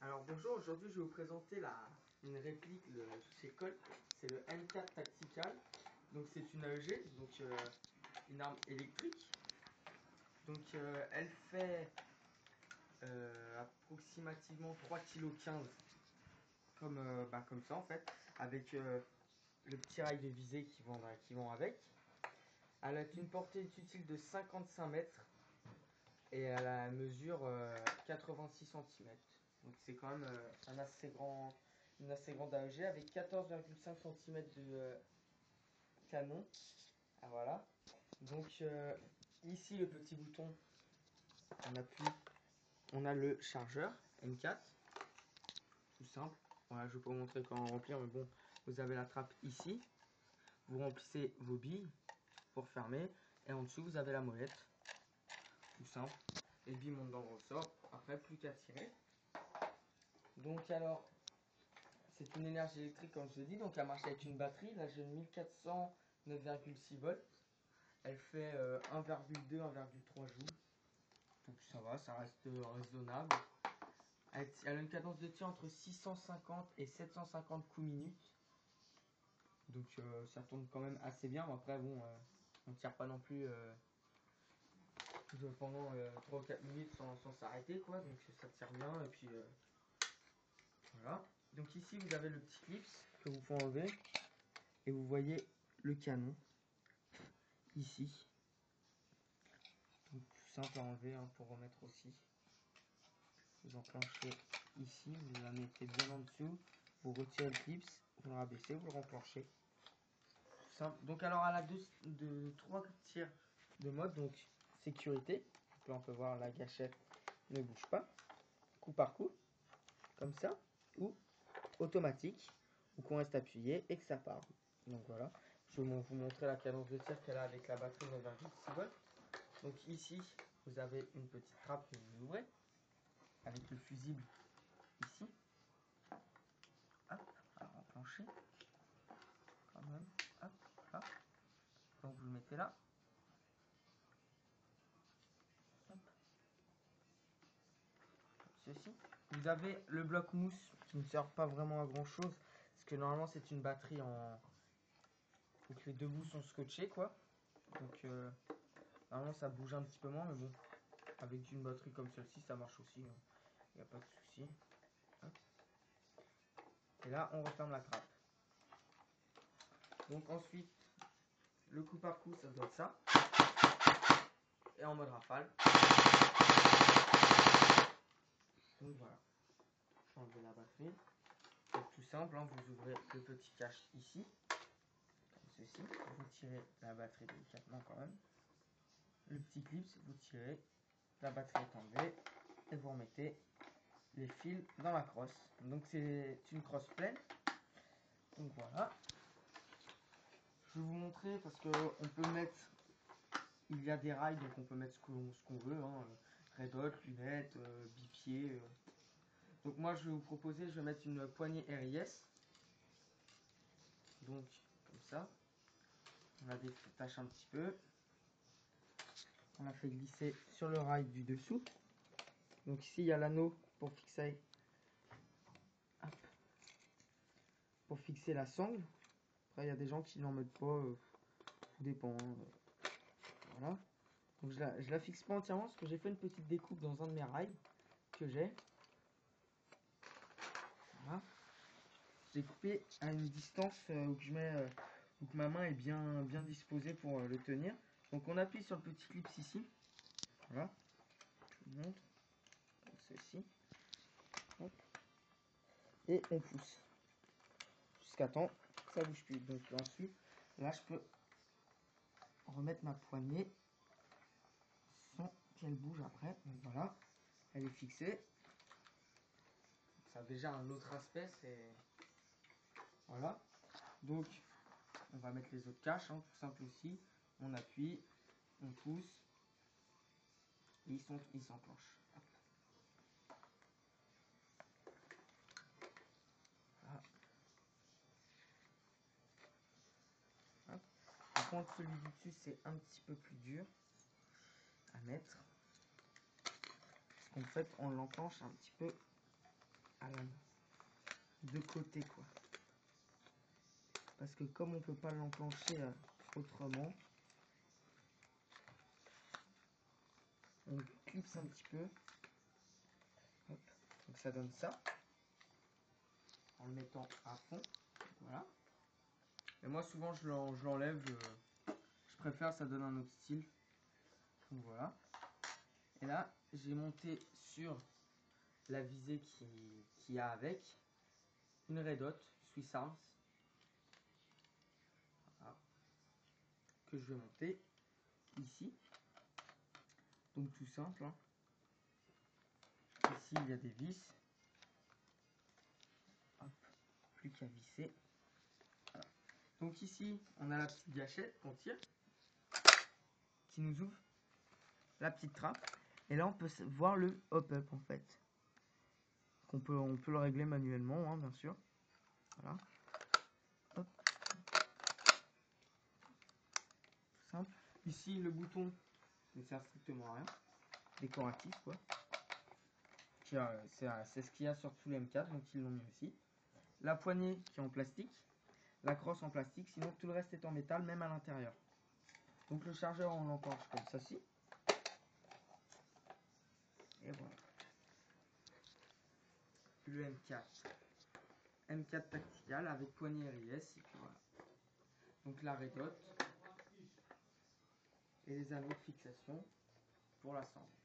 Alors bonjour, aujourd'hui je vais vous présenter une réplique chez Colt, c'est le M4 Tactical. Donc c'est une AEG, donc une arme électrique. Donc elle fait approximativement 3,15 kg comme ça en fait, avec le petit rail de visée qui vont avec. Elle a une portée utile de 55 mètres et elle a une mesure 86 cm. Donc c'est quand même une assez grande AEG avec 14,5 cm de canon. Ah, voilà. Donc ici le petit bouton, on appuie, on a le chargeur M4, tout simple. Voilà, je ne vais pas vous montrer comment remplir, mais bon, vous avez la trappe ici. Vous remplissez vos billes pour fermer et en dessous vous avez la molette, tout simple. Les billes montent dans le ressort. Après plus qu'à tirer. Donc alors, c'est une énergie électrique comme je l'ai dit, donc elle marche avec une batterie. Là j'ai une 1400 9,6 volts. Elle fait 1,2 1,3 joules. Donc ça va, ça reste raisonnable. Elle a une cadence de tir entre 650 et 750 coups minutes. Donc ça tourne quand même assez bien. Après bon, on ne tire pas non plus pendant 3 ou 4 minutes sans s'arrêter quoi. Donc ça tire bien et puis voilà. Donc ici vous avez le petit clip que vous pouvez enlever et vous voyez le canon ici. Donc tout simple à enlever hein, pour remettre aussi. Vous enclenchez ici, vous la mettez bien en dessous, vous retirez le clip, vous le rabaissez, vous le renclenchez. Tout simple. Donc alors elle a trois tirs de mode, donc sécurité. Là on peut voir la gâchette ne bouge pas, coup par coup, comme ça, ou automatique, ou qu'on reste appuyé et que ça part. Donc voilà, je vais vous montrer la cadence de tir qu'elle a avec la batterie 9,6 volts. Donc ici, vous avez une petite trappe que vous ouvrez, avec le fusible ici. Hop, à enclencher, quand même, hop, là. Donc vous le mettez là. Hop. Comme ceci. Vous avez le bloc mousse qui ne sert pas vraiment à grand chose, parce que normalement c'est une batterie en... Il faut que les deux bouts sont scotchés quoi. Donc normalement ça bouge un petit peu moins, mais bon, avec une batterie comme celle-ci ça marche aussi, il n'y a pas de souci. Et là on referme la trappe. Donc ensuite, le coup par coup ça doit être ça. Et en mode rafale. Donc voilà, enlever la batterie. C'est tout simple, hein, vous ouvrez le petit cache ici, comme ceci, vous tirez la batterie délicatement quand même. Le petit clip, vous tirez, la batterie est enlevée, et vous remettez les fils dans la crosse. Donc c'est une crosse pleine. Donc voilà. Je vais vous montrer parce que on peut mettre, il y a des rails, donc on peut mettre ce qu'on veut, hein, Red Hot, lunettes, bipied. Donc moi je vais vous proposer, je vais mettre une poignée RIS. Donc comme ça. On la détache un petit peu. On la fait glisser sur le rail du dessous. Donc ici il y a l'anneau pour fixer, hop, pour fixer la sangle. Après il y a des gens qui n'en mettent pas, tout dépend. Hein. Voilà. Donc je la fixe pas entièrement parce que j'ai fait une petite découpe dans un de mes rails que j'ai. Voilà. J'ai coupé à une distance où où ma main est bien disposée pour le tenir. Donc on appuie sur le petit clip ici. Voilà. Je vous montre. Comme ceci. Hop. Et on pousse jusqu'à temps que ça bouge plus. Donc ensuite, là je peux remettre ma poignée sans qu'elle bouge après. Donc voilà, elle est fixée. Ça a déjà un autre aspect, c'est voilà. Donc on va mettre les autres caches, hein, tout simple aussi. On appuie, on pousse, et ils s'enclenchent. Voilà. Hop. Par contre, celui du dessus, c'est un petit peu plus dur à mettre. Parce qu'en fait, on l'enclenche un petit peu à la de côté quoi. Parce que comme on peut pas l'enclencher autrement, on clipse un petit peu. Hop. Donc ça donne ça. En le mettant à fond. Voilà. Et moi souvent je l'enlève. Je préfère, ça donne un autre style. Donc voilà. Et là, j'ai monté sur la visée qui a avec une Red Dot Swiss Arms. Voilà. Que je vais monter ici. Donc tout simple. Hein. Ici, il y a des vis. Hop. Plus qu'à visser. Voilà. Donc ici, on a la petite gâchette qu'on tire. Qui nous ouvre la petite trappe. Et là, on peut voir le hop-up en fait. On peut le régler manuellement, hein, bien sûr. Voilà. Hop. Tout simple. Ici, le bouton ne sert strictement à rien. Décoratif, quoi. C'est ce qu'il y a sur tous les M4, donc ils l'ont mis aussi. La poignée qui est en plastique. La crosse en plastique. Sinon, tout le reste est en métal, même à l'intérieur. Donc le chargeur, on l'enclenche comme ceci. Et voilà. Le M4 tactical avec poignée RIS. Et puis voilà. Donc la Red Dot et les anneaux de fixation pour l'assemblage.